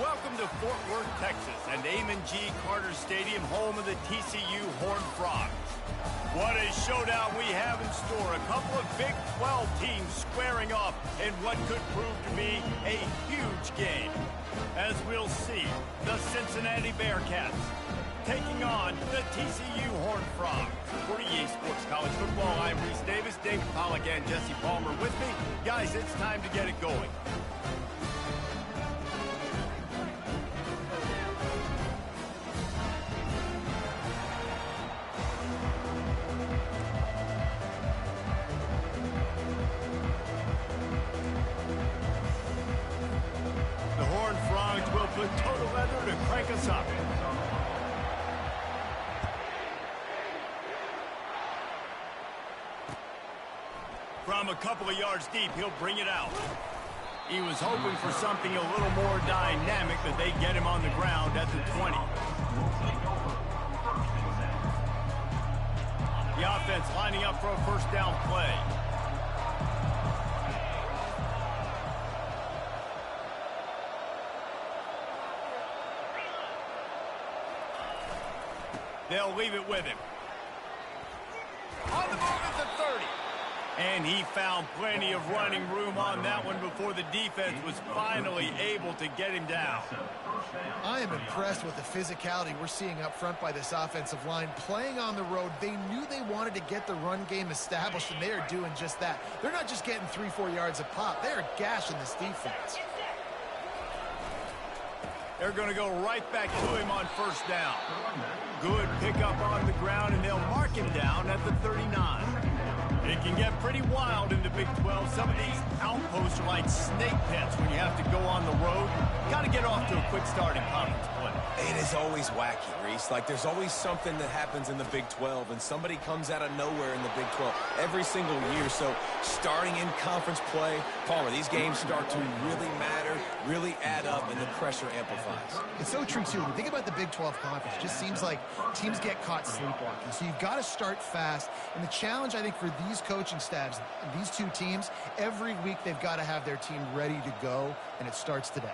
Welcome to Fort Worth, Texas, and Amon G. Carter Stadium, home of the TCU Horned Frogs. What a showdown we have in store. A couple of Big 12 teams squaring off in what could prove to be a huge game. As we'll see, the Cincinnati Bearcats taking on the TCU Horned Frogs. For EA Sports College Football, I'm Reese Davis, David Pollack, and Jesse Palmer with me. Guys, it's time to get it going. Put total leather to crank us up. From a couple of yards deep, he'll bring it out. He was hoping for something a little more dynamic, but they get him on the ground at the 20. The offense lining up for a first down play. They'll leave it with him. On the move at the 30. And he found plenty of running room on that one before the defense was finally able to get him down. I am impressed with the physicality we're seeing up front by this offensive line. Playing on the road, they knew they wanted to get the run game established, and they are doing just that. They're not just getting 3-4 yards a pop. They are gashing this defense. They're going to go right back to him on first down. Good pickup on the ground, and they'll mark him down at the 39. It can get pretty wild in the Big 12. Some of these outposts are like snake pits when you have to go on the road. Got to get off to a quick start in conference play. It is always wacky, Reese. Like, there's always something that happens in the Big 12, and somebody comes out of nowhere in the Big 12 every single year. So, starting in conference play, Palmer, these games start to really matter, really add up, and the pressure amplifies. It's so true, too. When you think about the Big 12 conference, it just seems like teams get caught sleepwalking. So, you've got to start fast. And the challenge, I think, for these coaching staffs, these two teams, every week they've got to have their team ready to go, and it starts today.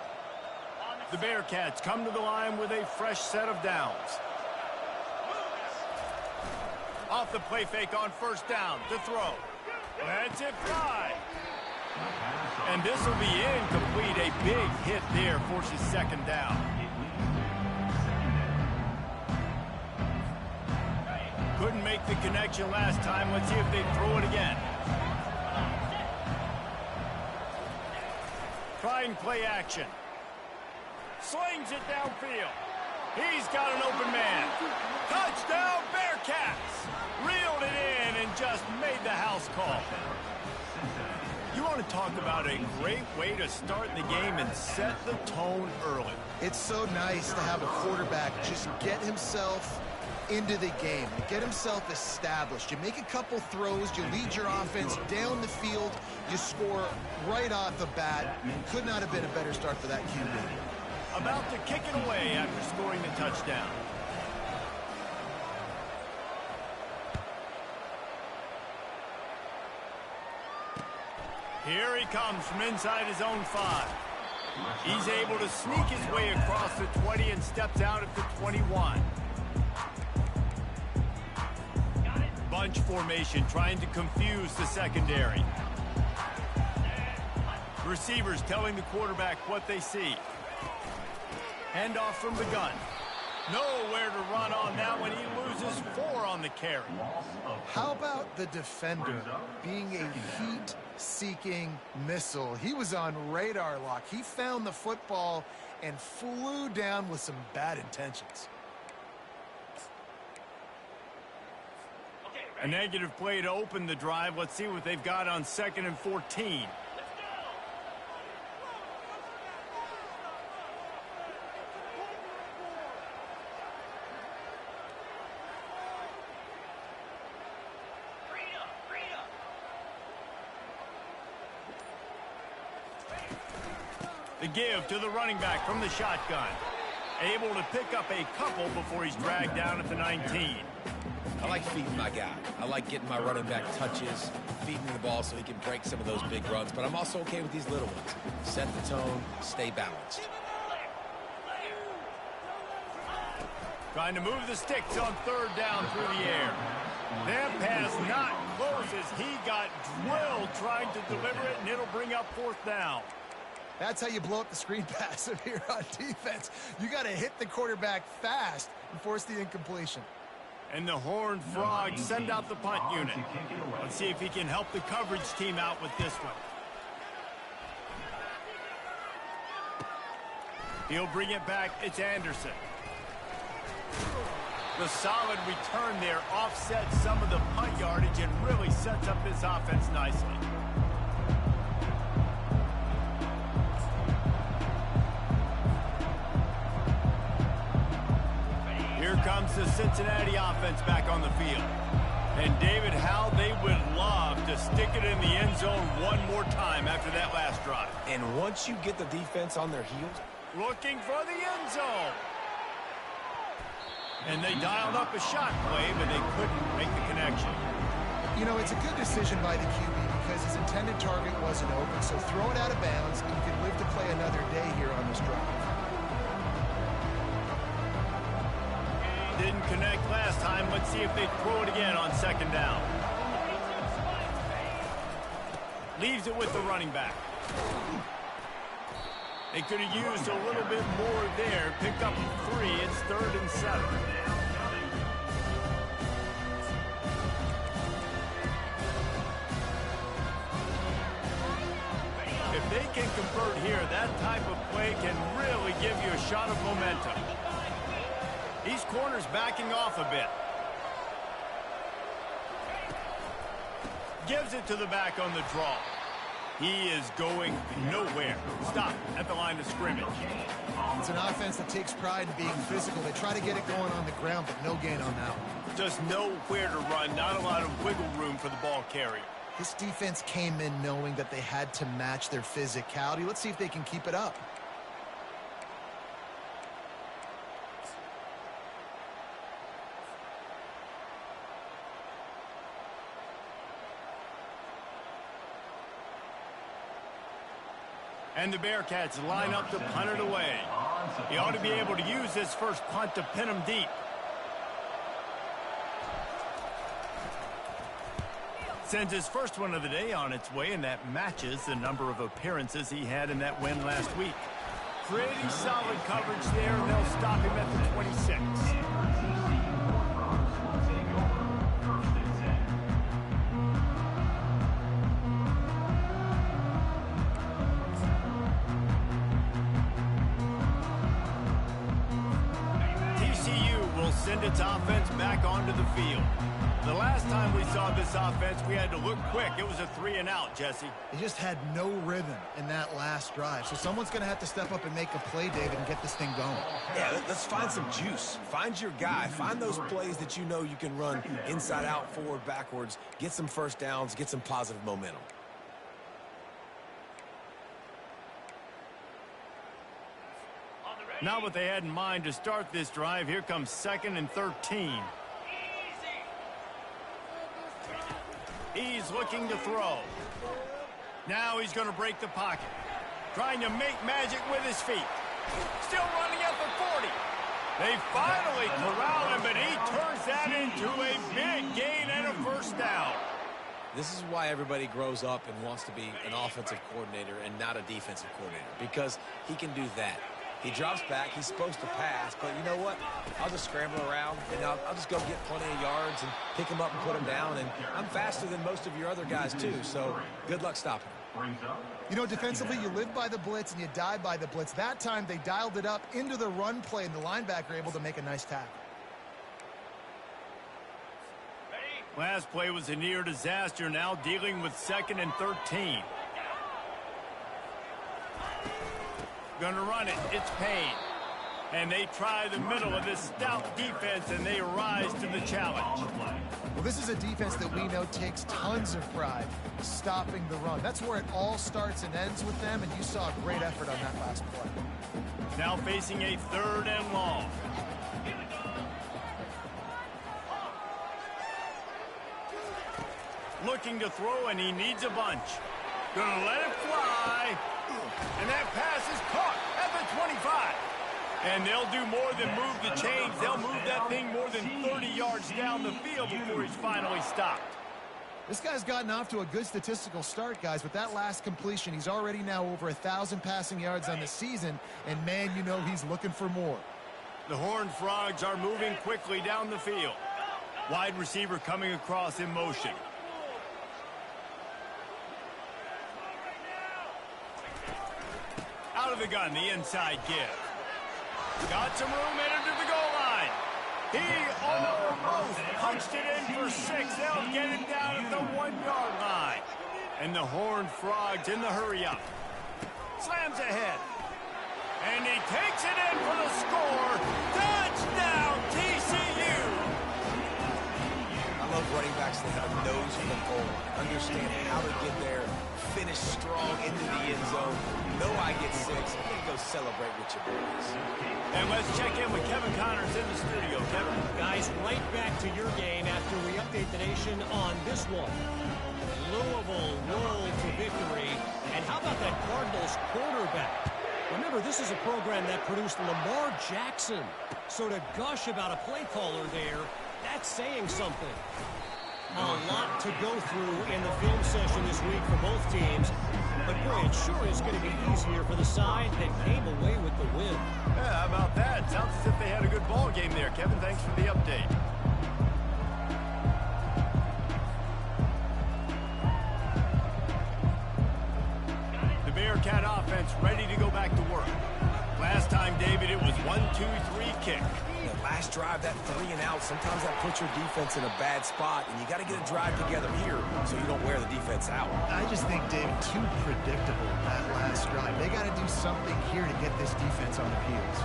The Bearcats come to the line with a fresh set of downs. Off the play fake on first down to throw. Let's it fly. And this will be incomplete. A big hit there forces second down. Couldn't make the connection last time. Let's see if they throw it again. Trying play action. Slings it downfield. He's got an open man. Touchdown, Bearcats! Reeled it in and just made the house call. You want to talk about a great way to start the game and set the tone early. It's so nice to have a quarterback just get himself into the game, get himself established. You make a couple throws, you lead your offense down the field, you score right off the bat. Could not have been a better start for that QB. About to kick it away after scoring the touchdown. Here he comes from inside his own 5. He's able to sneak his way across the 20 and steps out at the 21. Bunch formation trying to confuse the secondary. Receivers telling the quarterback what they see. Handoff from the gun. Nowhere to run on that one. He loses 4 on the carry. How about the defender being a heat-seeking missile? He was on radar lock. He found the football and flew down with some bad intentions. A negative play to open the drive. Let's see what they've got on 2nd and 14. The give to the running back from the shotgun. Able to pick up a couple before he's dragged down at the 19. I like feeding my guy. I like getting my running back touches, feeding the ball so he can break some of those big runs. But I'm also okay with these little ones. Set the tone, stay balanced. Trying to move the sticks on third down through the air. That pass not close as he got drilled trying to deliver it, and it'll bring up fourth down. That's how you blow up the screen pass if you're on defense. You got to hit the quarterback fast and force the incompletion. And the Horned Frogs send out the punt unit. Let's see if he can help the coverage team out with this one. He'll bring it back. It's Anderson. The solid return there offsets some of the punt yardage and really sets up this offense nicely. Here comes the Cincinnati offense back on the field. And David, how they would love to stick it in the end zone one more time after that last drive. And once you get the defense on their heels, looking for the end zone. And they dialed up a shot play, but they couldn't make the connection. You know, it's a good decision by the QB because his intended target wasn't open. So throw it out of bounds, and you can live to play another day here on this drive. Didn't connect last time. Let's see if they throw it again on second down. Leaves it with the running back. They could have used a little bit more there. Picked up 3. It's 3rd and 7. If they can convert here, that type of play can really give you a shot of momentum. These corners backing off a bit. Gives it to the back on the draw. He is going nowhere. Stop at the line of scrimmage. It's an offense that takes pride in being physical. They try to get it going on the ground, but no gain on that one. Just nowhere to run. Not a lot of wiggle room for the ball carry. This defense came in knowing that they had to match their physicality. Let's see if they can keep it up. And the Bearcats line up to punt it away. He ought to be able to use this first punt to pin him deep. Sends his first one of the day on its way, and that matches the number of appearances he had in that win last week. Pretty solid coverage there, and they'll stop him at the 26. Send its offense back onto the field. The last time we saw this offense, we had to look quick. It was a 3-and-out, Jesse. They just had no rhythm in that last drive. So someone's going to have to step up and make a play, David, and get this thing going. Yeah, let's find some juice. Find your guy. Find those plays that you know you can run inside out, forward, backwards. Get some first downs. Get some positive momentum. Not what they had in mind to start this drive. Here comes 2nd and 13. He's looking to throw. Now he's going to break the pocket. Trying to make magic with his feet. Still running at the 40. They finally corral him, but he turns that into a big gain and a first down. This is why everybody grows up and wants to be an offensive coordinator and not a defensive coordinator, because he can do that. He drops back. He's supposed to pass, but you know what? I'll just scramble around, and I'll just go get plenty of yards and pick him up and put him down, and I'm faster than most of your other guys, too, so good luck stopping him. You know, defensively, you live by the blitz and you die by the blitz. That time, they dialed it up into the run play, and the linebacker able to make a nice tackle. Last play was a near disaster, now dealing with 2nd and 13. Gonna run it. It's Payne. And they try the middle of this stout defense, and they rise to the challenge. Well, this is a defense that we know takes tons of pride stopping the run. That's where it all starts and ends with them, and you saw a great effort on that last play. Now facing a 3rd and long. Looking to throw, and he needs a bunch. Gonna let it fly. And that pass is caught at the 25. And they'll do more than move the chains. They'll move that thing more than 30 yards down the field before he's finally stopped. This guy's gotten off to a good statistical start, guys. With that last completion, he's already now over 1,000 passing yards on the season. And, man, you know he's looking for more. The Horned Frogs are moving quickly down the field. Wide receiver coming across in motion. Out of the gun, the inside give. Got some room, entered to the goal line. He almost punched it in for 6. They'll get it down at the 1-yard line. And the Horned Frogs in the hurry-up. Slams ahead. And he takes it in for the score. Touchdown, TCU! I love running backs that have a nose for the goal, understand how to get there, finish strong into the end zone. Know I get 6. I'm going to go celebrate with your boys. And let's check in with Kevin Connors in the studio. Kevin. Guys, right back to your game after we update the nation on this one. Louisville roll to victory. And how about that Cardinals quarterback? Remember, this is a program that produced Lamar Jackson. So to gush about a play caller there, that's saying something. A lot to go through in the film session this week for both teams. But, boy, it sure is going to be easier for the side that came away with the win. Yeah, how about that? Sounds as if they had a good ball game there. Kevin, thanks for the update. The Bearcat offense ready to go back to work. Last time, David, it was 1-2-3 kick. Last drive, that 3 and out, sometimes that puts your defense in a bad spot, and you got to get a drive together here so you don't wear the defense out. I just think, David, too predictable that last drive. They got to do something here to get this defense on their heels.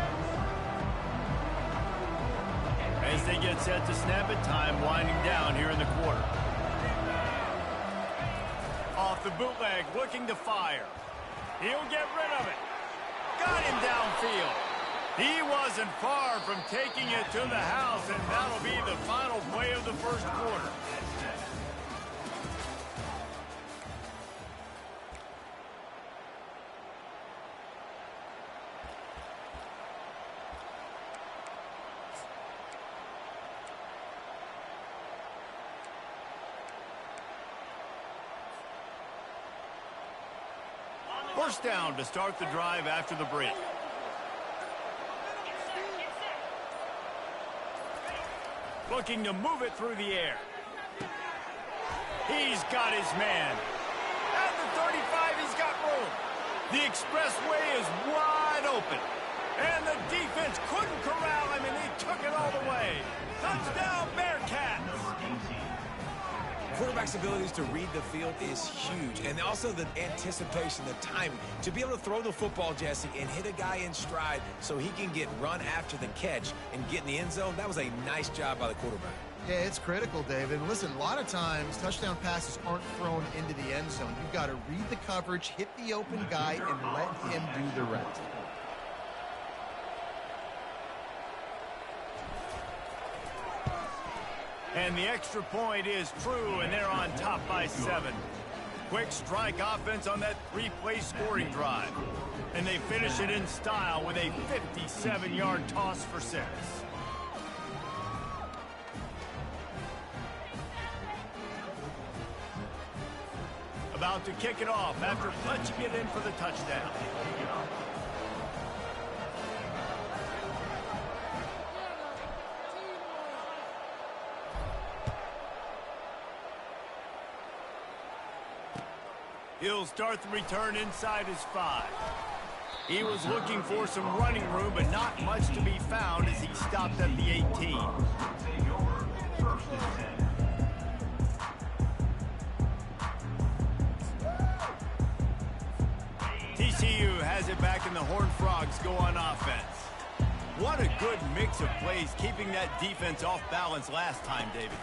As they get set to snap it, time winding down here in the quarter. Off the bootleg, looking to fire. He'll get rid of it. Got him downfield. He wasn't far from taking it to the house, and that'll be the final play of the first quarter. First down to start the drive after the break. Looking to move it through the air. He's got his man. At the 35, he's got room. The expressway is wide open. And the defense couldn't corral him, and he took it all the way. Touchdown, Bearcats! Quarterback's abilities to read the field is huge, and also the anticipation, the timing. To be able to throw the football, Jesse, and hit a guy in stride so he can get run after the catch and get in the end zone, that was a nice job by the quarterback. Yeah, it's critical, David. And listen, a lot of times touchdown passes aren't thrown into the end zone. You've got to read the coverage, hit the open guy, and let him do the rest. And the extra point is true, and they're on top by 7. Quick strike offense on that 3-play scoring drive. And they finish it in style with a 57-yard toss for 6. About to kick it off after punching it in for the touchdown. He'll start the return inside his 5. He was looking for some running room, but not much to be found as he stopped at the 18. TCU has it back, and the Horned Frogs go on offense. What a good mix of plays, keeping that defense off balance last time, David.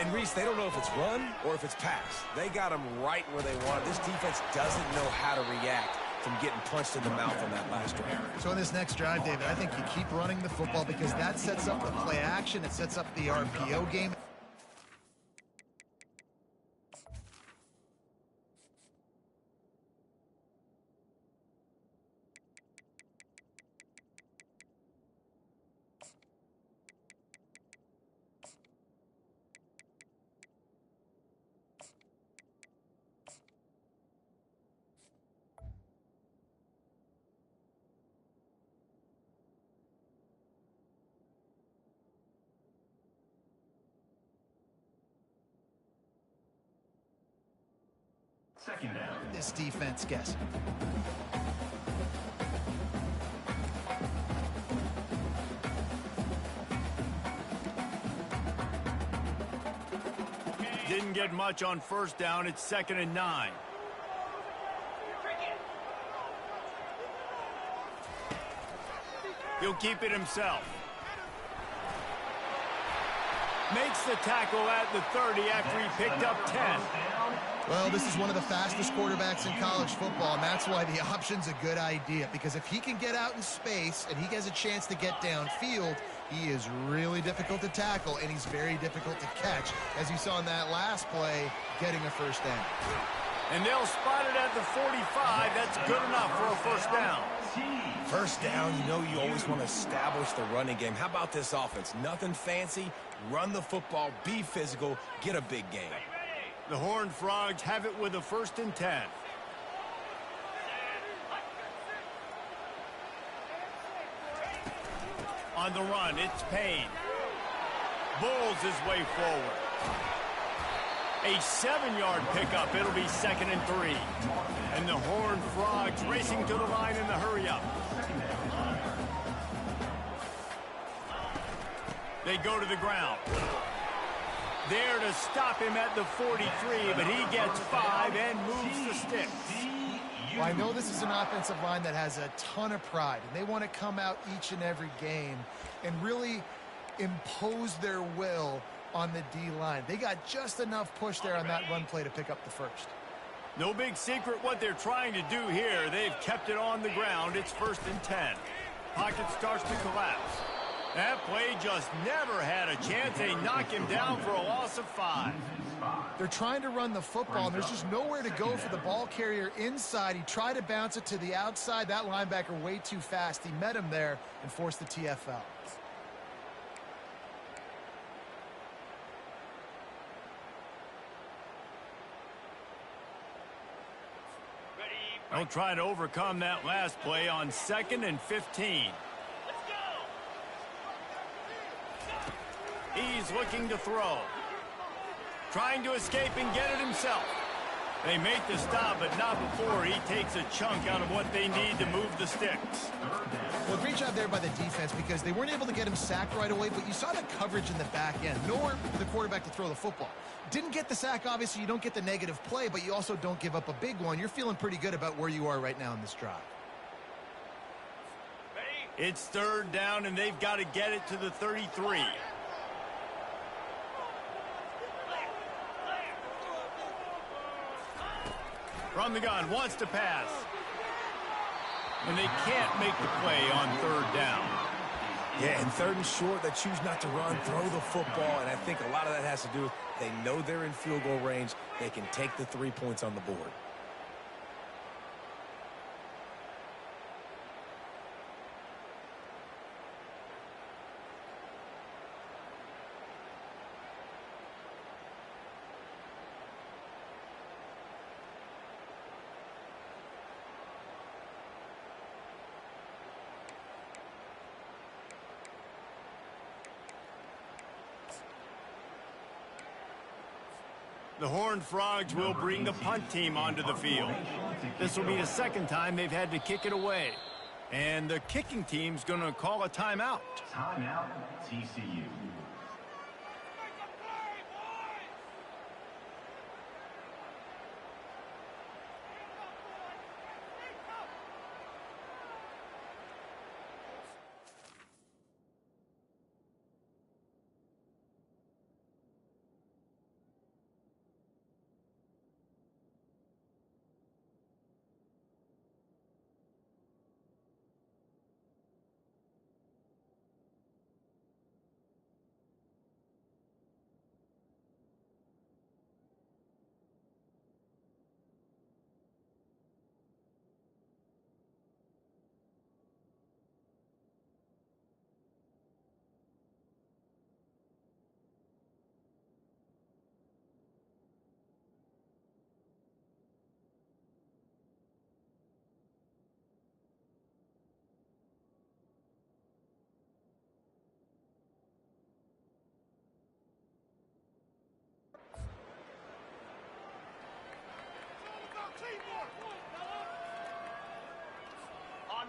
And Reese, they don't know if it's run or if it's pass. They got them right where they want it. This defense doesn't know how to react from getting punched in the mouth on that last drive. So in this next drive, David, I think you keep running the football because that sets up the play action. It sets up the RPO game. Second down. This defense guessing. Didn't get much on first down. It's 2nd and 9. He'll keep it himself. Makes the tackle at the 30 after he picked up 10. Well, this is one of the fastest quarterbacks in college football, and that's why the option's a good idea, because if he can get out in space and he has a chance to get downfield, he is really difficult to tackle, and he's very difficult to catch, as you saw in that last play, getting a first down. And they'll spot it at the 45. That's good enough for a first down. First down, you know you always want to establish the running game. How about this offense? Nothing fancy. Run the football, be physical, get a big gain. The Horned Frogs have it with a 1st and 10. On the run, it's Payne. Bulls his way forward. A 7-yard pickup. It'll be 2nd and 3. And the Horned Frogs racing to the line in the hurry-up. They go to the ground. There to stop him at the 43, but he gets 5 and moves the sticks. Well, I know this is an offensive line that has a ton of pride, and they want to come out each and every game and really impose their will on the D-line. They got just enough push there on that run play to pick up the first. No big secret what they're trying to do here. They've kept it on the ground. It's 1st and 10. Pocket starts to collapse. That play just never had a chance. They knock him down for a loss of 5. They're trying to run the football, and there's just nowhere to go for the ball carrier inside. He tried to bounce it to the outside. That linebacker way too fast. He met him there and forced the TFL. They'll try to overcome that last play on 2nd and 15. He's looking to throw. Trying to escape and get it himself. They make the stop, but not before he takes a chunk out of what they need to move the sticks. Well, great job there by the defense, because they weren't able to get him sacked right away, but you saw the coverage in the back end. Nowhere for the quarterback to throw the football. Didn't get the sack, obviously. You don't get the negative play, but you also don't give up a big one. You're feeling pretty good about where you are right now in this drive. It's 3rd down, and they've got to get it to the 33. From the gun, wants to pass. And they can't make the play on 3rd down. Yeah, and 3rd and short, they choose not to run, throw the football, and I think a lot of that has to do with they know they're in field goal range. They can take the 3 points on the board. The Horned Frogs will bring the punt team onto the field. This will be the 2nd time they've had to kick it away. And the kicking team's going to call a timeout. Timeout, TCU.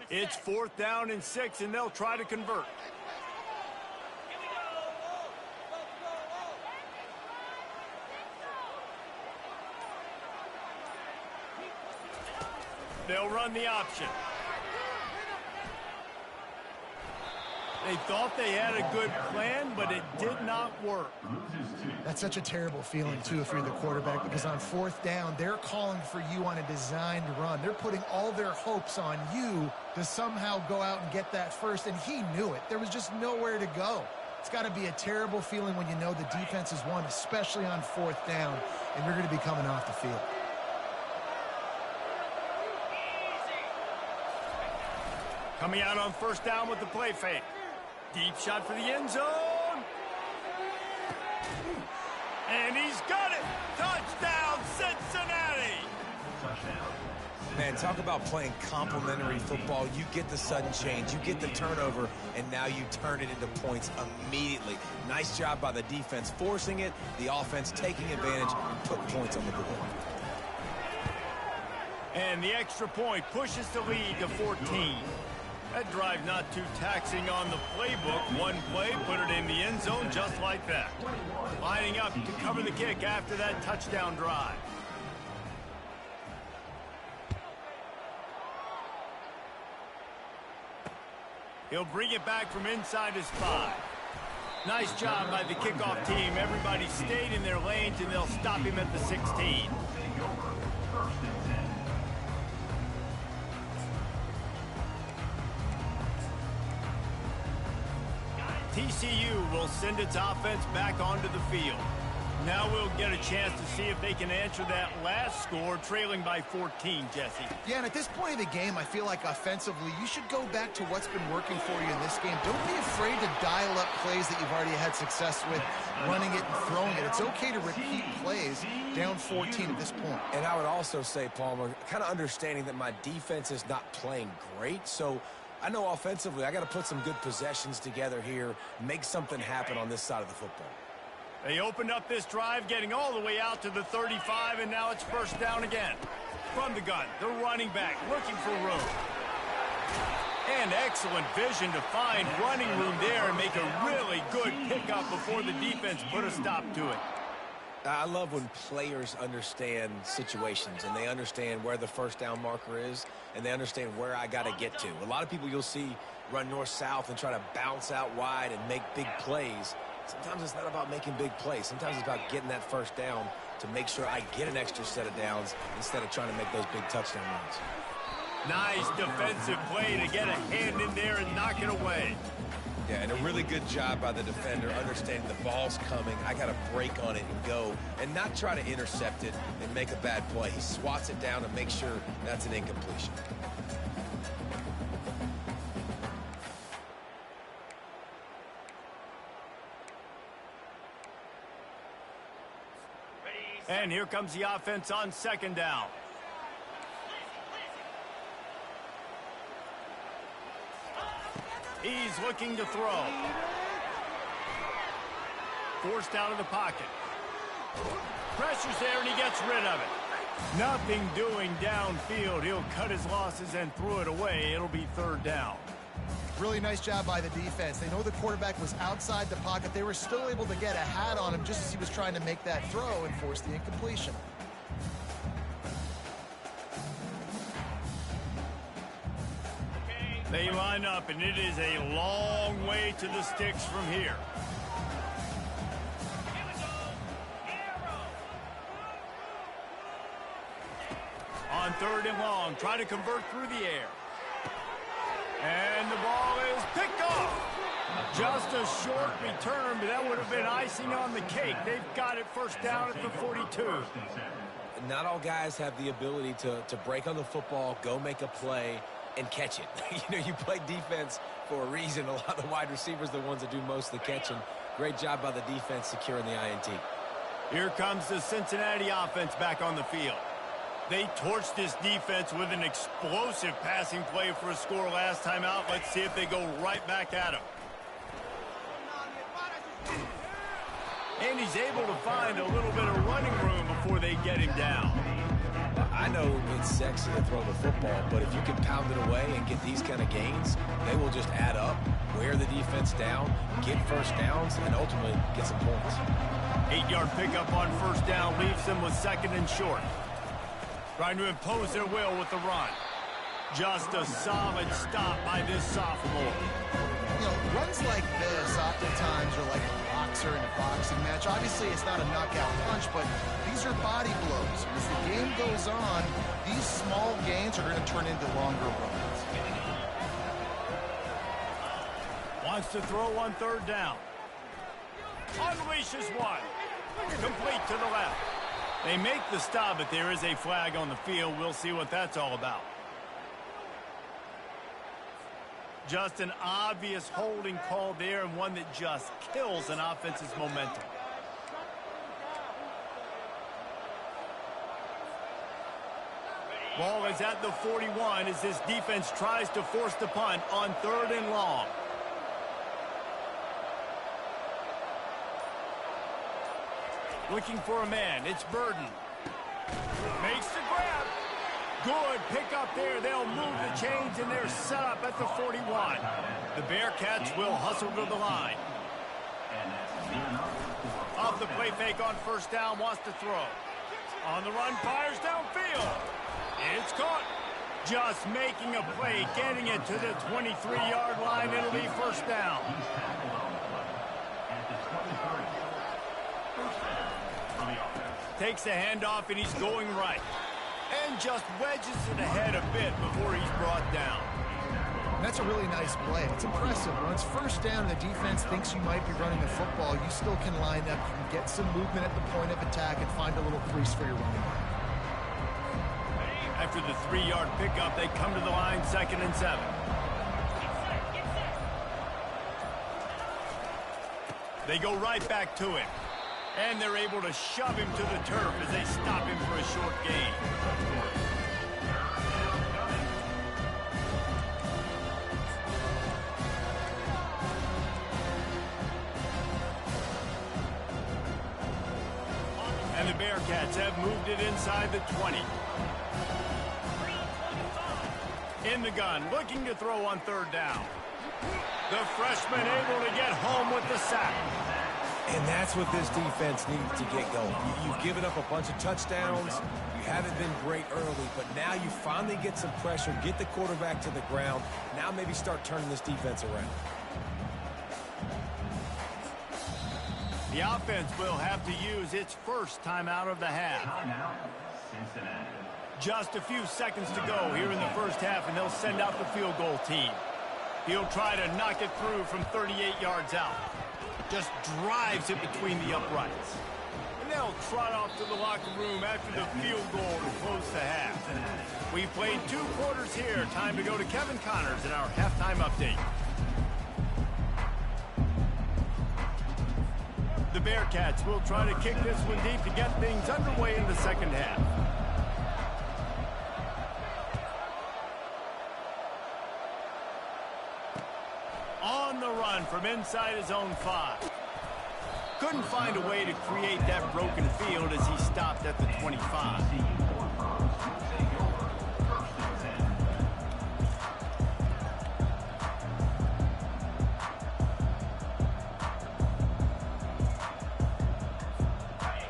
It's 4th down and 6, and they'll try to convert. They'll run the option. They thought they had a good plan, but it did not work. That's such a terrible feeling, too, if you're the quarterback, because on 4th down, they're calling for you on a designed run. They're putting all their hopes on you to somehow go out and get that first, and he knew it. There was just nowhere to go. It's got to be a terrible feeling when you know the defense has won, especially on 4th down, and you're going to be coming off the field. Coming out on 1st down with the play fake. Deep shot for the end zone. And he's got it. Touchdown, Cincinnati. Man, talk about playing complementary football. You get the sudden change, you get the turnover, and now you turn it into points immediately. Nice job by the defense forcing it, the offense taking advantage and putting points on the board. And the extra point pushes the lead to 14. That drive not too taxing on the playbook. One play, put it in the end zone just like that. Lining up to cover the kick after that touchdown drive. He'll bring it back from inside his 5. Nice job by the kickoff team. Everybody stayed in their lanes, and they'll stop him at the 16. TCU will send its offense back onto the field. Now we'll get a chance to see if they can answer that last score, trailing by 14, Jesse. Yeah, and at this point of the game, I feel like offensively, you should go back to what's been working for you in this game. Don't be afraid to dial up plays that you've already had success with, running it and throwing it. It's okay to repeat plays down 14 at this point. And I would also say, Palmer, kind of understanding that my defense is not playing great, so I know offensively I got to put some good possessions together here, make something happen on this side of the football. They opened up this drive, getting all the way out to the 35, and now it's 1st down again. From the gun, the running back looking for room. And excellent vision to find running room there and make a really good pickup before the defense put a stop to it. I love when players understand situations and they understand where the 1st down marker is and they understand where I got to get to. A lot of people you'll see run north-south and try to bounce out wide and make big plays. Sometimes it's not about making big plays. Sometimes it's about getting that 1st down to make sure I get an extra set of downs instead of trying to make those big touchdown runs. Nice defensive play to get a hand in there and knock it away. Yeah, and a really good job by the defender understanding the ball's coming. I got to break on it and go and not try to intercept it and make a bad play. He swats it down and makes sure that's an incompletion. And here comes the offense on 2nd down. He's looking to throw. Forced out of the pocket. Pressure's there, and he gets rid of it. Nothing doing downfield. He'll cut his losses and throw it away. It'll be 3rd down. Really nice job by the defense. They know the quarterback was outside the pocket. They were still able to get a hat on him just as he was trying to make that throw and force the incompletion. They line up, and it is a long way to the sticks from here. On 3rd and long, try to convert through the air. And the ball is picked off. Just a short return, but that would have been icing on the cake. They've got it 1st down at the 42. Not all guys have the ability to break on the football, go make a play, and catch it. You know, you play defense for a reason. A lot of the wide receivers are the ones that do most of the catching. Great job by the defense securing the INT. Here comes the Cincinnati offense back on the field. They torched this defense with an explosive passing play for a score last time out. Let's see if they go right back at him. And he's able to find a little bit of running room before they get him down. I know it's sexy to throw the football, but if you can pound it away and get these kind of gains, they will just add up, wear the defense down, get first downs, and ultimately get some points. 8-yard pickup on first down leaves them with second and short. Trying to impose their will with the run. Just a solid stop by this sophomore. You know, runs like this oftentimes are like a boxer in a boxing match. Obviously, it's not a knockout punch, but these are body blows. As the game goes on, these small gains are going to turn into longer runs. Wants to throw on third down. Unleashes one. Complete to the left. They make the stop, but there is a flag on the field. We'll see what that's all about. Just an obvious holding call there, and one that just kills an offense's momentum. Ball is at the 41 as this defense tries to force the punt on third and long. Looking for a man. It's Burden. Makes the grab. Good pickup there. They'll move the chains, and they're set up at the 41. The Bearcats will hustle to the line. Off the play fake on first down, wants to throw. On the run, fires downfield. It's caught. Just making a play, getting it to the 23-yard line. It'll be first down. Takes a handoff, and he's going right. And just wedges it ahead a bit before he's brought down. That's a really nice play. It's impressive. When it's first down and the defense thinks you might be running the football, you still can line up and get some movement at the point of attack and find a little crease for your running back. After the 3-yard pickup, they come to the line, 2nd and 7. They go right back to him. And they're able to shove him to the turf as they stop him for a short gain. And the Bearcats have moved it inside the 20. In the gun, looking to throw on third down. The freshman able to get home with the sack. And that's what this defense needs to get going. You've given up a bunch of touchdowns. You haven't been great early, but now you finally get some pressure, get the quarterback to the ground. Now maybe start turning this defense around. The offense will have to use its first timeout of the half. Just a few seconds to go here in the first half, and they'll send out the field goal team. He'll try to knock it through from 38 yards out. Just drives it between the uprights. And they'll trot off to the locker room after the field goal to close the half. We've played 2 quarters here. Time to go to Kevin Connors in our halftime update. The Bearcats will try to kick this one deep to get things underway in the second half. On the run from inside his own 5. Couldn't find a way to create that broken field as he stopped at the 25.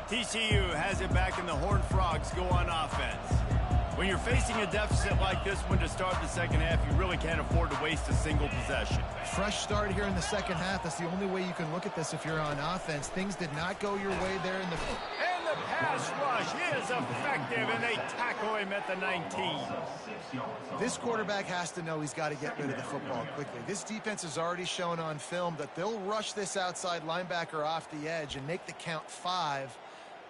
TCU has it back, and the Horned Frogs go on offense. When you're facing a deficit like this one to start the second half, you really can't afford to waste a single possession. Fresh start here in the second half. That's the only way you can look at this if you're on offense. Things did not go your way there in the... And the pass rush is effective, and they tackle him at the 19. This quarterback has to know he's got to get rid of the football quickly. This defense has already shown on film that they'll rush this outside linebacker off the edge and make the count 5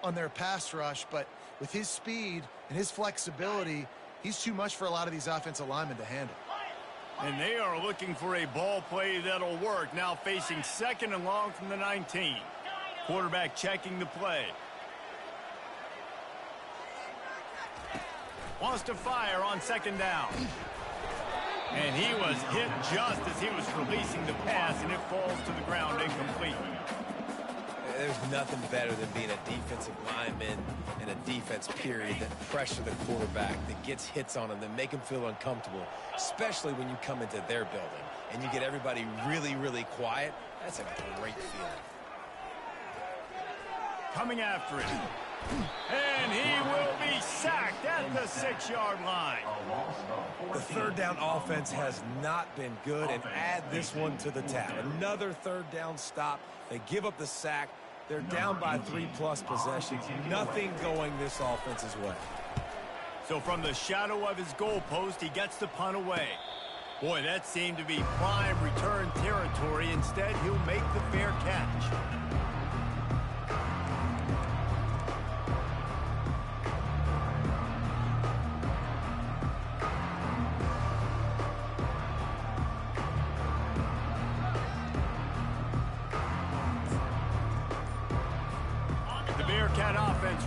on their pass rush, but with his speed and his flexibility, he's too much for a lot of these offensive linemen to handle. And they are looking for a ball play that'll work. Now facing 2nd and long from the 19. Quarterback checking the play. Wants to fire on 2nd down. And he was hit just as he was releasing the pass, and it falls to the ground incomplete. There's nothing better than being a defensive lineman and a defense period that pressure the quarterback, that gets hits on him, that make him feel uncomfortable, especially when you come into their building and you get everybody really, really quiet. That's a great feeling. Coming after it. And he will be sacked at the 6-yard line. The third down offense has not been good, and add this one to the tab. Another third down stop. They give up the sack. They're down by 3+ possessions. Nothing going this offense's way. So from the shadow of his goalpost, he gets the punt away. Boy, that seemed to be prime return territory. Instead, he'll make the fair catch.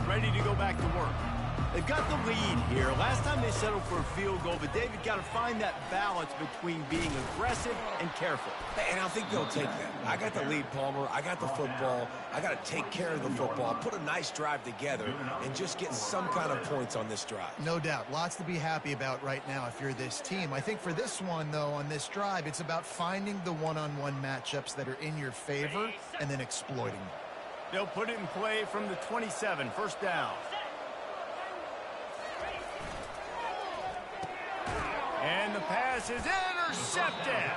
Ready to go back to work. They've got the lead here. Last time they settled for a field goal, but David got to find that balance between being aggressive and careful. And I think they'll take that. I got the lead, Palmer. I got the football. I got to take care of the football, put a nice drive together, and just get some kind of points on this drive. No doubt. Lots to be happy about right now if you're this team. I think for this one, though, on this drive, it's about finding the one-on-one matchups that are in your favor and then exploiting them. They'll put it in play from the 27, first down. And the pass is intercepted.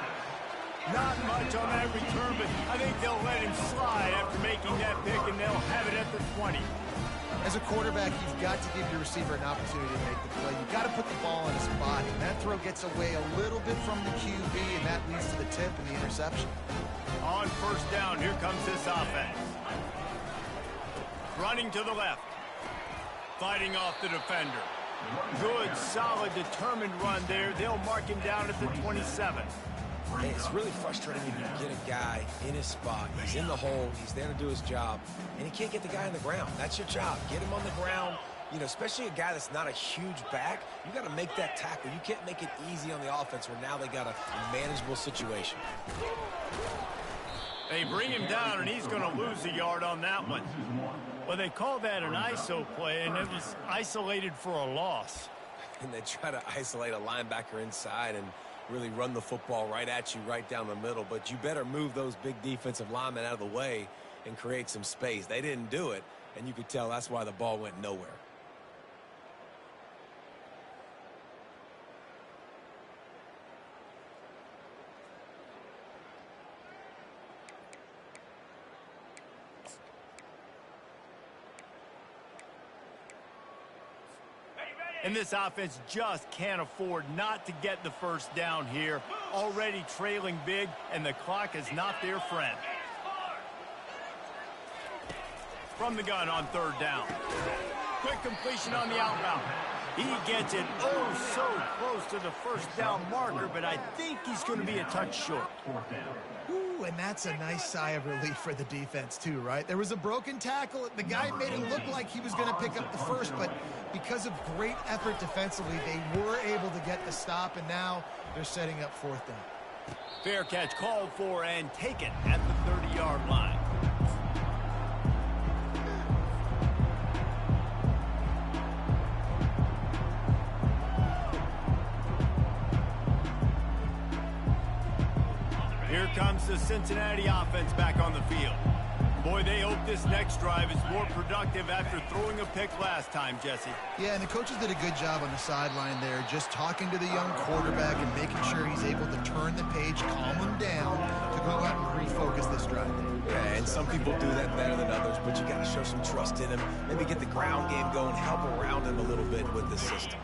Not much on that return, but I think they'll let him slide after making that pick, and they'll have it at the 20. As a quarterback, you've got to give your receiver an opportunity to make the play. You've got to put the ball in his spot, and that throw gets away a little bit from the QB, and that leads to the tip and the interception. On first down, here comes this offense. Running to the left. Fighting off the defender. Good, solid, determined run there. They'll mark him down at the 27. Hey, it's really frustrating when you get a guy in his spot. He's in the hole. He's there to do his job. And he can't get the guy on the ground. That's your job. Get him on the ground. You know, especially a guy that's not a huge back. You got to make that tackle. You can't make it easy on the offense where now they got a manageable situation. They bring him down, and he's going to lose a yard on that one. Well, they call that an ISO play, and it was isolated for a loss. And they try to isolate a linebacker inside and really run the football right at you, right down the middle. But you better move those big defensive linemen out of the way and create some space. They didn't do it, and you could tell that's why the ball went nowhere. And this offense just can't afford not to get the first down here. Already trailing big, and the clock is not their friend. From the gun on third down. Quick completion on the outbound. He gets it oh so close to the first down marker, but I think he's going to be a touch short. Ooh, and that's a nice sigh of relief for the defense too, right? There was a broken tackle. The guy made it look like he was going to pick up the first, but because of great effort defensively, they were able to get the stop, and now they're setting up fourth down. Fair catch called for and taken at the 30-yard line. Here comes the Cincinnati offense back on the field. Boy, they hope this next drive is more productive after throwing a pick last time, Jesse. Yeah, and the coaches did a good job on the sideline there, just talking to the young quarterback and making sure he's able to turn the page, calm him down, to go out and refocus this drive. Yeah, and some people do that better than others, but you got to show some trust in him. Maybe get the ground game going, help around him a little bit with the system.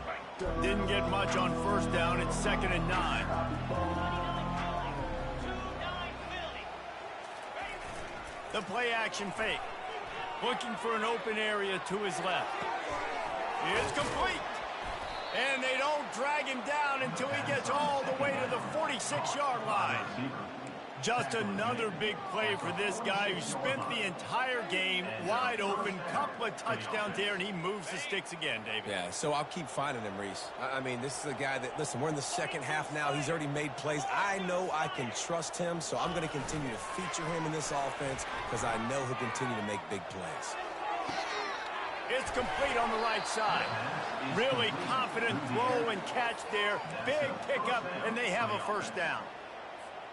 Didn't get much on first down. It's 2nd and 9. The play action fake. Looking for an open area to his left. It's complete. And they don't drag him down until he gets all the way to the 46-yard line. Just another big play for this guy who spent the entire game wide open, couple of touchdowns there, and he moves the sticks again, David. Yeah, so I'll keep finding him, Reese. I mean, this is a guy that, listen, we're in the second half now. He's already made plays. I know I can trust him, so I'm going to continue to feature him in this offense because I know he'll continue to make big plays. It's complete on the right side. Really confident throw and catch there. Big pickup, and they have a first down.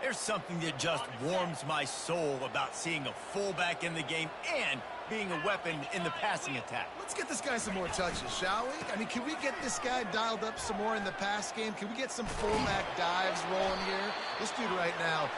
There's something that just warms my soul about seeing a fullback in the game and being a weapon in the passing attack. Let's get this guy some more touches, shall we? I mean, can we get this guy dialed up some more in the pass game? Can we get some fullback dives rolling here? This dude right now...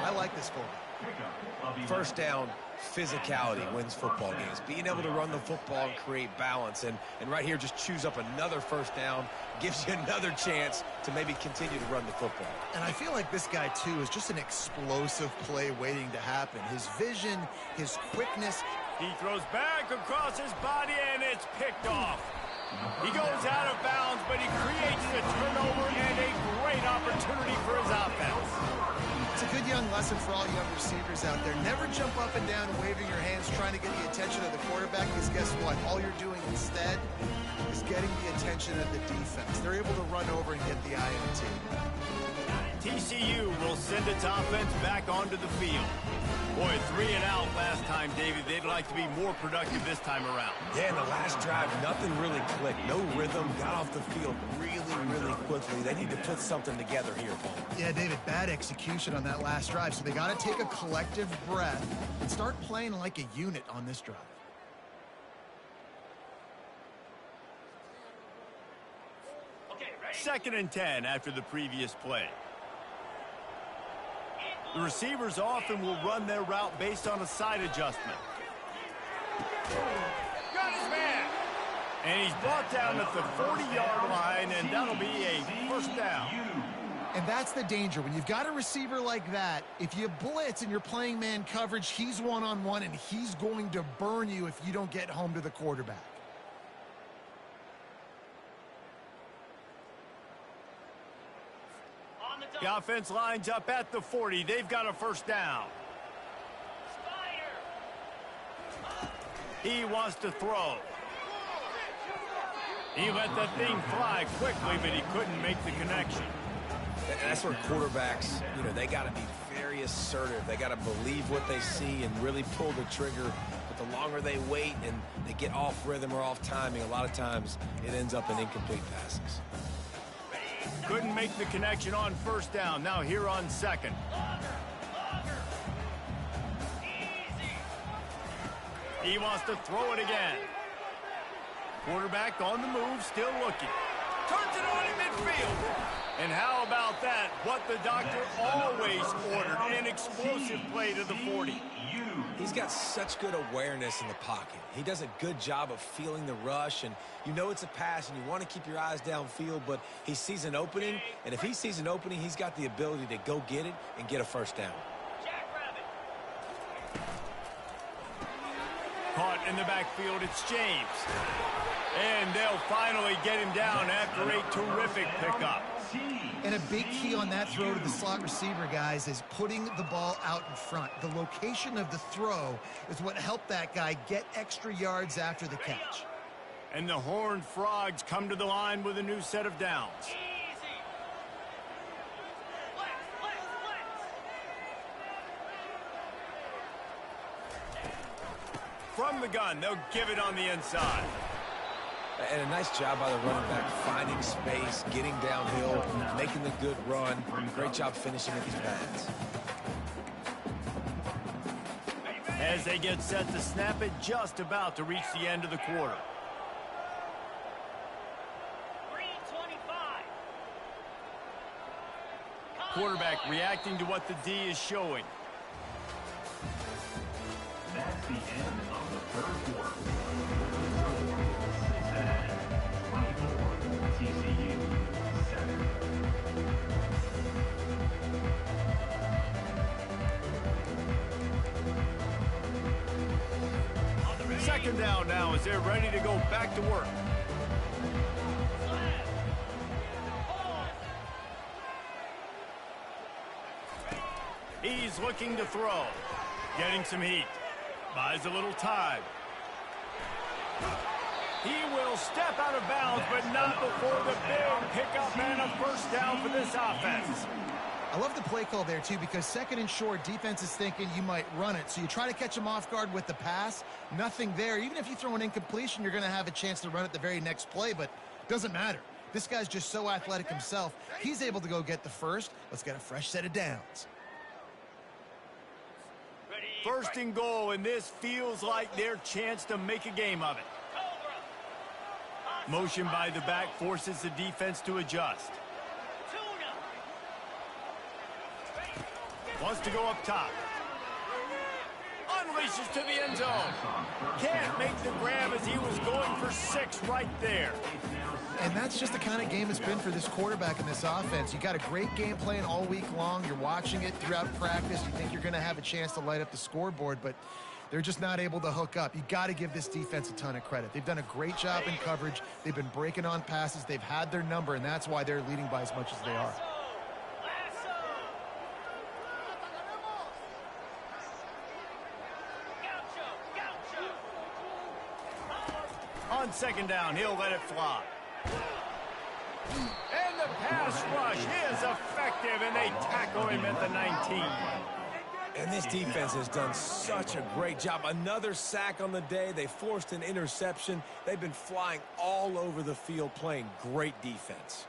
I like this fullback. First down, physicality wins football games. Being able to run the football and create balance. And right here, just choose up another first down, gives you another chance to maybe continue to run the football. And I feel like this guy, too, is just an explosive play waiting to happen. His vision, his quickness. He throws back across his body, and it's picked off. He goes out of bounds, but he creates a turnover and a great opportunity for his offense. It's a good young lesson for all young receivers out there. Never jump up and down waving your hands trying to get the attention of the quarterback, because guess what? All you're doing instead is getting the attention of the defense. They're able to run over and get the INT. TCU will send its offense back onto the field. Boy, 3 and out last time, David. They'd like to be more productive this time around. Yeah, in the last drive, nothing really clicked. No rhythm, got off the field really quickly. They need to put something together here, Paul. Yeah, David, bad execution on that last drive, so they got to take a collective breath and start playing like a unit on this drive. Second and 10 after the previous play. The receivers often will run their route based on a side adjustment. Got his man! And he's brought down at the 40-yard line, and that'll be a first down. And that's the danger. When you've got a receiver like that, if you blitz and you're playing man coverage, he's one-on-one, and he's going to burn you if you don't get home to the quarterback. The offense lines up at the 40. They've got a first down. He wants to throw. He let that thing fly quickly, but he couldn't make the connection. And that's where quarterbacks, they got to be very assertive. They got to believe what they see and really pull the trigger. But the longer they wait and they get off rhythm or off timing, a lot of times it ends up in incomplete passes. Couldn't make the connection on first down. Now here on second. He wants to throw it again. Quarterback on the move, still looking. Turns it on in midfield. And how about that? What the doctor always ordered, an explosive play to the 40. He's got such good awareness in the pocket. He does a good job of feeling the rush, and it's a pass, and you want to keep your eyes downfield, but he sees an opening, and if he sees an opening, he's got the ability to go get it and get a first down. Caught in the backfield, it's James. And they'll finally get him down after a terrific pickup. And a big key on that throw to the slot receiver, guys, is putting the ball out in front. The location of the throw is what helped that guy get extra yards after the catch. And the Horned Frogs come to the line with a new set of downs. From the gun, they'll give it on the inside. And a nice job by the running back, finding space, getting downhill, making the good run. Great job finishing with his pads. As they get set to snap it, just about to reach the end of the quarter. Quarterback reacting to what the D is showing. That's the end of the third quarter. TCU 7. second down now as they're ready to go back to work. He's looking to throw. Getting some heat. Buys a little time. He will step out of bounds, but not before the big pickup and a first down for this offense. I love the play call there, too, because second and short, defense is thinking you might run it. So you try to catch him off guard with the pass. Nothing there. Even if you throw an incompletion, you're going to have a chance to run it the very next play, but it doesn't matter. This guy's just so athletic himself. He's able to go get the first. Let's get a fresh set of downs. First and goal, and this feels like their chance to make a game of it. Motion by the back forces the defense to adjust. Wants to go up top. Unleashes to the end zone. Can't make the grab as he was going for 6 right there. And that's just the kind of game it's been for this quarterback in this offense. You got a great game plan all week long. You're watching it throughout practice. You think you're going to have a chance to light up the scoreboard, but they're just not able to hook up. You got to give this defense a ton of credit. They've done a great job in coverage. They've been breaking on passes. They've had their number, and that's why they're leading by as much as they are. On second down, he'll let it fly. And the pass rush is effective, and they tackle him at the 19. And this defense has done such a great job. Another sack on the day. They forced an interception. They've been flying all over the field, playing great defense.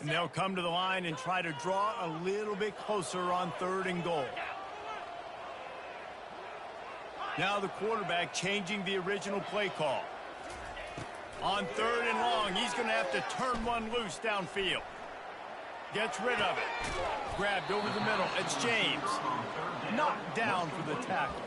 And they'll come to the line and try to draw a little bit closer on third and goal. Now the quarterback changing the original play call. On third and long, he's going to have to turn one loose downfield. Gets rid of it. Grabbed over the middle. It's James. Knocked down for the tackle.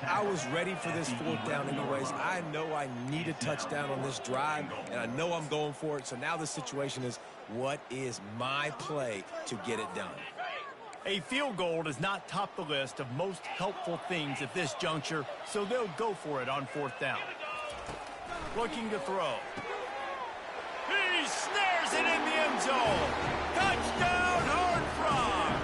I was ready for this 4th down anyways. I know I need a touchdown on this drive, and I know I'm going for it. So now the situation is, what is my play to get it done? A field goal does not top the list of most helpful things at this juncture, so they'll go for it on 4th down. Looking to throw. He snares it in the end zone. Touchdown, Horned Frogs.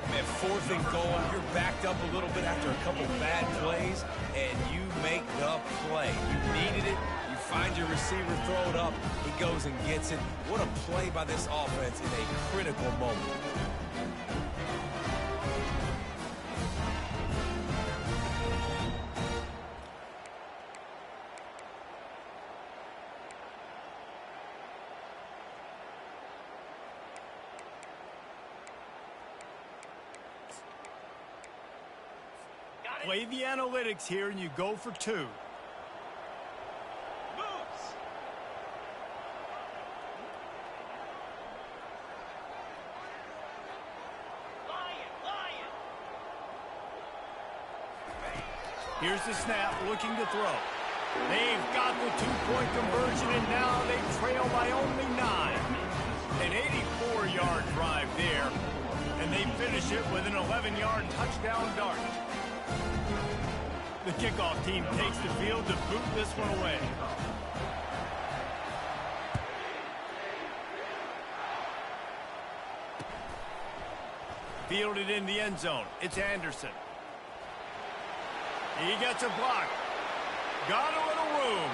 Man, 4th and goal, you're backed up a little bit after a couple bad plays, and you make the play. You needed it. You find your receiver, throw it up. He goes and gets it. What a play by this offense in a critical moment. Play the analytics here, and you go for 2. Here's the snap, looking to throw. They've got the 2-point conversion, and now they trail by only 9. An 84-yard drive there, and they finish it with an 11-yard touchdown dart. The kickoff team takes the field to boot this one away. Fielded in the end zone. It's Anderson. He gets a block. Got a little room.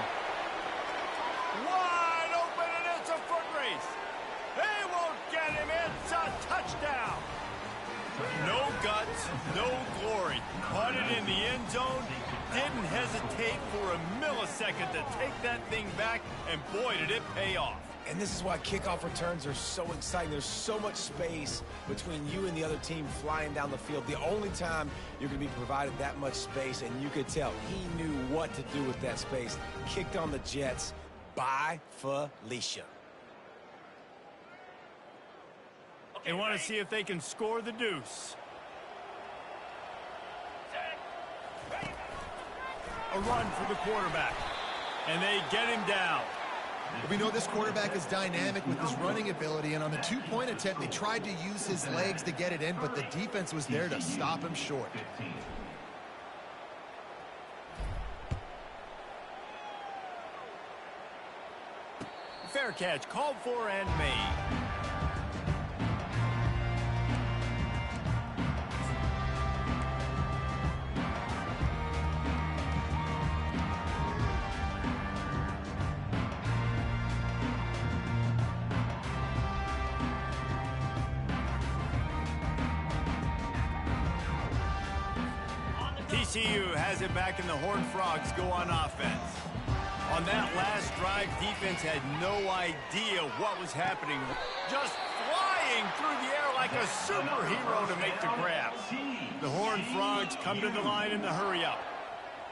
Wide open, and it's a foot race. They won't get him. It's a touchdown. No guts, no glory. Caught it in the end zone. Didn't hesitate for a millisecond to take that thing back, and boy, did it pay off. And this is why kickoff returns are so exciting. There's so much space between you and the other team flying down the field. The only time you're going to be provided that much space, and you could tell he knew what to do with that space. Kicked on the Jets by Felicia. They want to see if they can score the deuce. A run for the quarterback. And they get him down. We know this quarterback is dynamic with his running ability, and on the two-point attempt, they tried to use his legs to get it in, but the defense was there to stop him short. Fair catch called for and made. TCU has it back, and the Horned Frogs go on offense. On that last drive, defense had no idea what was happening. Just flying through the air like a superhero to make the grab. The Horned Frogs come to the line in the hurry-up.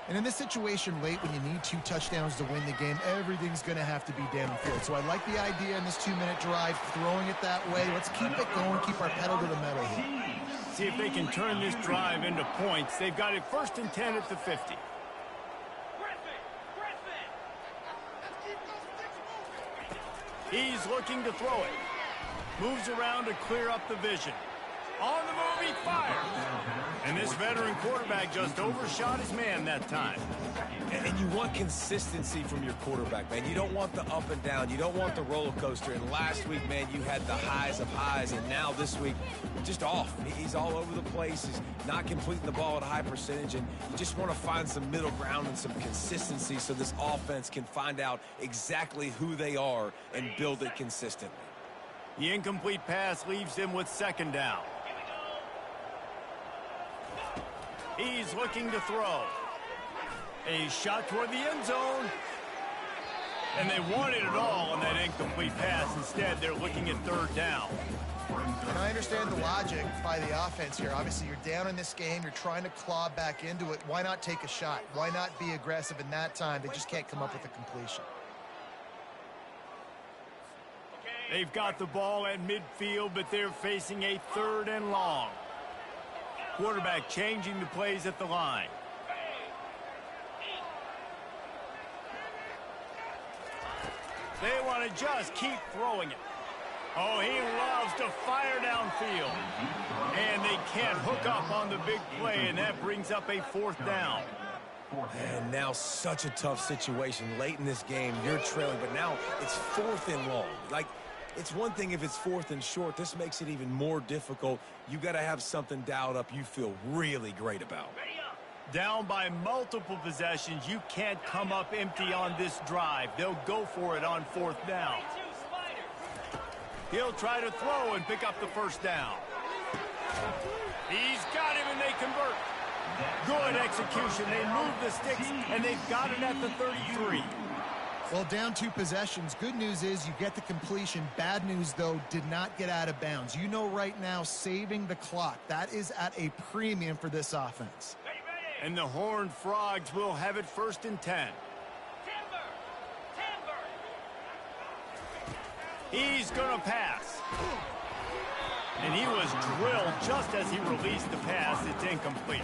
And in this situation late, when you need 2 touchdowns to win the game, everything's going to have to be downfield. So I like the idea in this 2-minute drive, throwing it that way. Let's keep it going, keep our pedal to the metal here. See if they can turn this drive into points. They've got it 1st and 10 at the 50. He's looking to throw it. Moves around to clear up the vision. On the move, he fires. And this veteran quarterback just overshot his man that time. And you want consistency from your quarterback, man. You don't want the up and down. You don't want the roller coaster. And last week, man, you had the highs of highs. And now this week, just off. He's all over the place. He's not completing the ball at a high percentage. And you just want to find some middle ground and some consistency so this offense can find out exactly who they are and build it consistently. The incomplete pass leaves him with 2nd down. He's looking to throw. A shot toward the end zone. And they wanted it all on that incomplete pass. Instead, they're looking at 3rd down. And I understand the logic by the offense here. Obviously, you're down in this game. You're trying to claw back into it. Why not take a shot? Why not be aggressive in that time? They just can't come up with a completion. They've got the ball at midfield, but they're facing a 3rd and long. Quarterback changing the plays at the line. They want to just keep throwing it. Oh, he loves to fire downfield. And they can't hook up on the big play, and that brings up a 4th down. And now such a tough situation. Late in this game, you're trailing, but now it's 4th and long. Like, it's one thing if it's 4th and short. This makes it even more difficult. You got to have something dialed up you feel really great about. Down by multiple possessions, you can't come up empty on this drive. They'll go for it on 4th down. He'll try to throw and pick up the 1st down. He's got him, and they convert. Good execution. They move the sticks, and they've got it at the 33. Well, down 2 possessions. Good news is you get the completion. Bad news, though, did not get out of bounds. You know right now, saving the clock, that is at a premium for this offense. And the Horned Frogs will have it 1st and 10. He's going to pass. And he was drilled just as he released the pass. It's incomplete.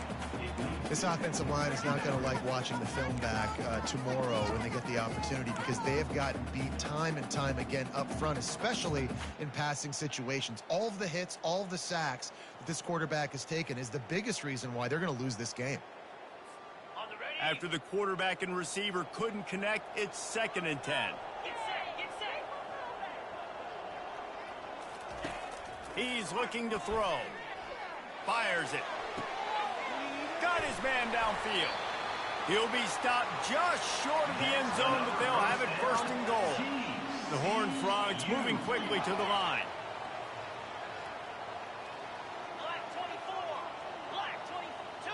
This offensive line is not going to like watching the film back tomorrow when they get the opportunity, because they have gotten beat time and time again up front, especially in passing situations. All of the hits, all of the sacks that this quarterback has taken is the biggest reason why they're going to lose this game. After the quarterback and receiver couldn't connect, it's 2nd and 10. He's looking to throw. Fires it. Got his man downfield. He'll be stopped just short of the end zone, but they'll have it 1st and goal. The Horned Frogs moving quickly to the line.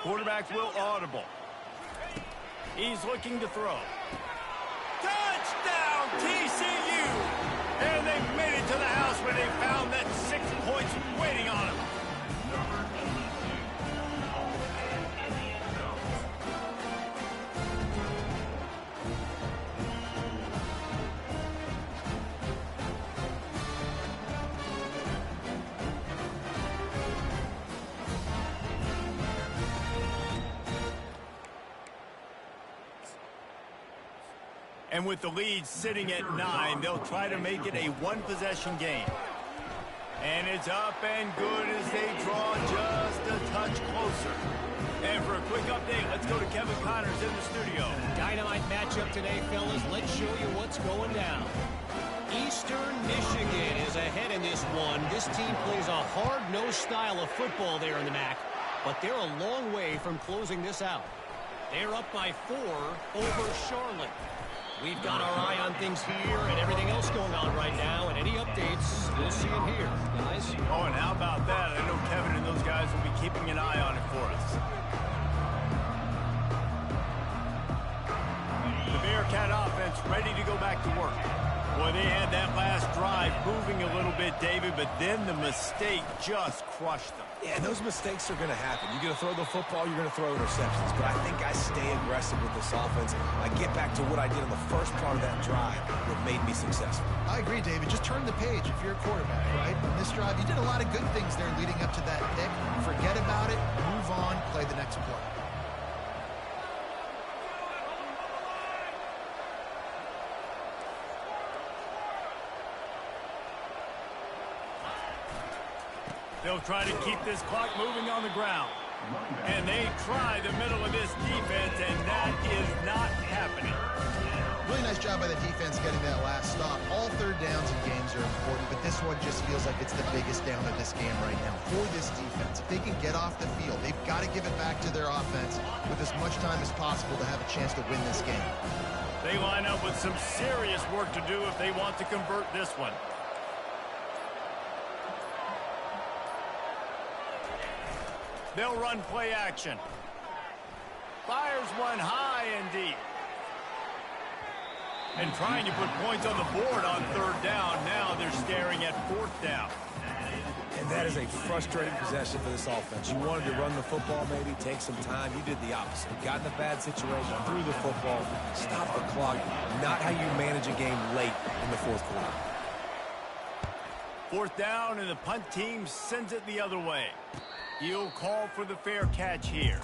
Quarterback will audible. He's looking to throw. Touchdown, TCU! And they've made it to the house where they found that 6 points waiting on them. And with the lead sitting at 9, they'll try to make it a one-possession game. And it's up and good as they draw just a touch closer. And for a quick update, let's go to Kevin Connors in the studio. Dynamite matchup today, fellas. Let's show you what's going down. Eastern Michigan is ahead in this one. This team plays a hard-nosed style of football there in the MAC, but they're a long way from closing this out. They're up by 4 over Charlotte. We've got our eye on things here and everything else going on right now, and any updates, we'll see them here, guys. Oh, and how about that? I know Kevin and those guys will be keeping an eye on it for us. The Bearcat offense ready to go back to work. Boy, they had that last drive moving a little bit, David, but then the mistake just crushed them. Yeah, and those mistakes are going to happen. You're going to throw the football, you're going to throw interceptions. But I think I stay aggressive with this offense. I get back to what I did on the first part of that drive that made me successful. I agree, David. Just turn the page if you're a quarterback, right? On this drive, you did a lot of good things there leading up to that pick. Forget about it, move on, play the next play. They'll try to keep this clock moving on the ground. And they try the middle of this defense, and that is not happening. Really nice job by the defense getting that last stop. All third downs in games are important, but this one just feels like it's the biggest down of this game right now for this defense. If they can get off the field, they've got to give it back to their offense with as much time as possible to have a chance to win this game. They line up with some serious work to do if they want to convert this one. They'll run play action. Fires one high and deep. And trying to put points on the board on third down. Now they're staring at fourth down. And that is a frustrating possession for this offense. You wanted to run the football, maybe take some time. You did the opposite. Got in a bad situation, threw the football, stopped the clock. Not how you manage a game late in the fourth quarter. Fourth down, and the punt team sends it the other way. He'll call for the fair catch here.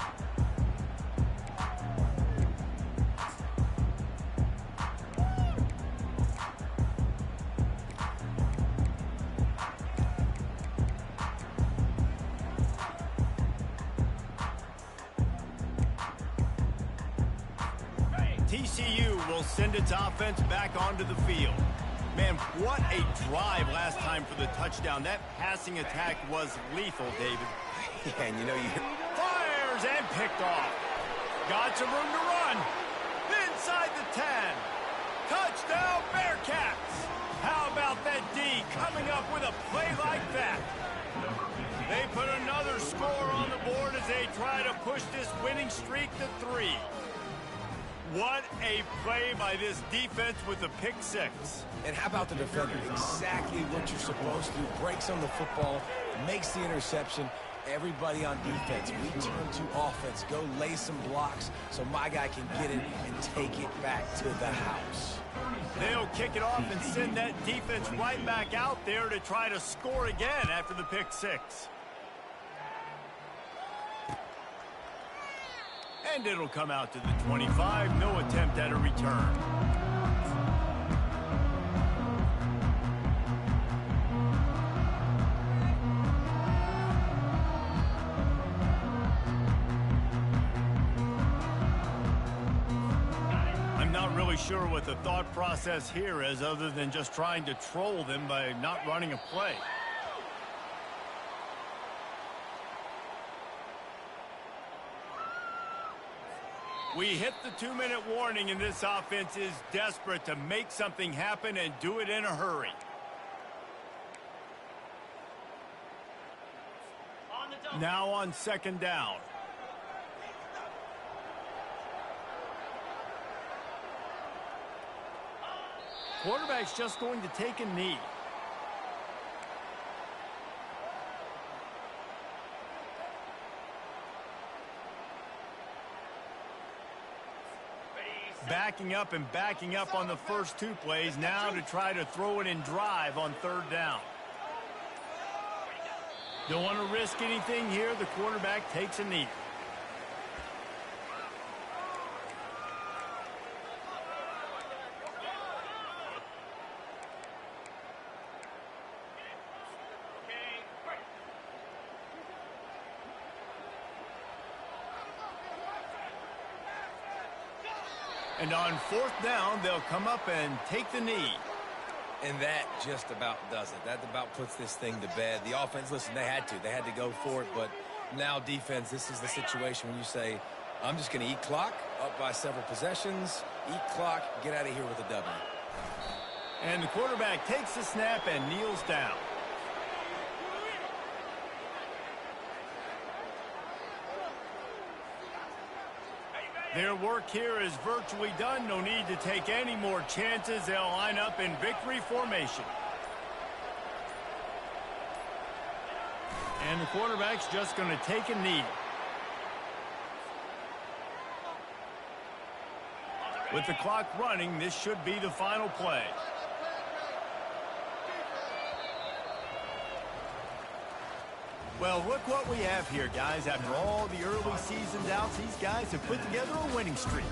TCU will send its offense back onto the field. Man, what a drive last time for the touchdown. That passing attack was lethal, David. Yeah, and you know, Fires and picked off. Got some room to run. Inside the 10. Touchdown, Bearcats. How about that D coming up with a play like that? They put another score on the board as they try to push this winning streak to 3. What a play by this defense with the pick 6. And how about the defender? Exactly what you're supposed to do. Breaks on the football, makes the interception. Everybody on defense, we turn to offense. Go lay some blocks so my guy can get it and take it back to the house. They'll kick it off and send that defense right back out there to try to score again after the pick 6. And it'll come out to the 25. No attempt at a return. I'm not really sure what the thought process here is other than just trying to troll them by not running a play. We hit the 2-minute warning, and this offense is desperate to make something happen and do it in a hurry. Now on second down. Quarterback's just going to take a knee. Backing up on the first 2 plays now to try to throw it in drive on third down. Don't want to risk anything here. The quarterback takes a knee. And on 4th down, they'll come up and take the knee. And that just about does it. That about puts this thing to bed. The offense, listen, they had to go for it, but now defense, this is the situation when you say, I'm just going to eat clock, up by several possessions, eat clock, get out of here with a W. And the quarterback takes the snap and kneels down. Their work here is virtually done. No need to take any more chances. They'll line up in victory formation. And the quarterback's just going to take a knee. With the clock running, this should be the final play. Well, look what we have here, guys. After all the early season doubts, these guys have put together a winning streak.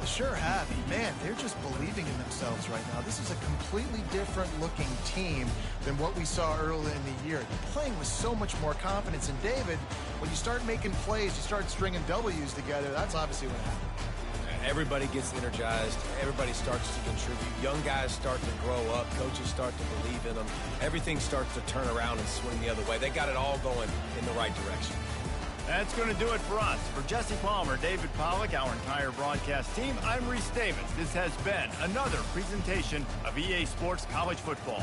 Sure have. Man, they're just believing in themselves right now. This is a completely different looking team than what we saw early in the year. They're playing with so much more confidence. And David, when you start making plays, you start stringing W's together, that's obviously what happened. Everybody gets energized. Everybody starts to contribute. Young guys start to grow up. Coaches start to believe in them. Everything starts to turn around and swing the other way. They got it all going in the right direction. That's going to do it for us. For Jesse Palmer, David Pollack, our entire broadcast team, I'm Reese Davis. This has been another presentation of EA Sports College Football.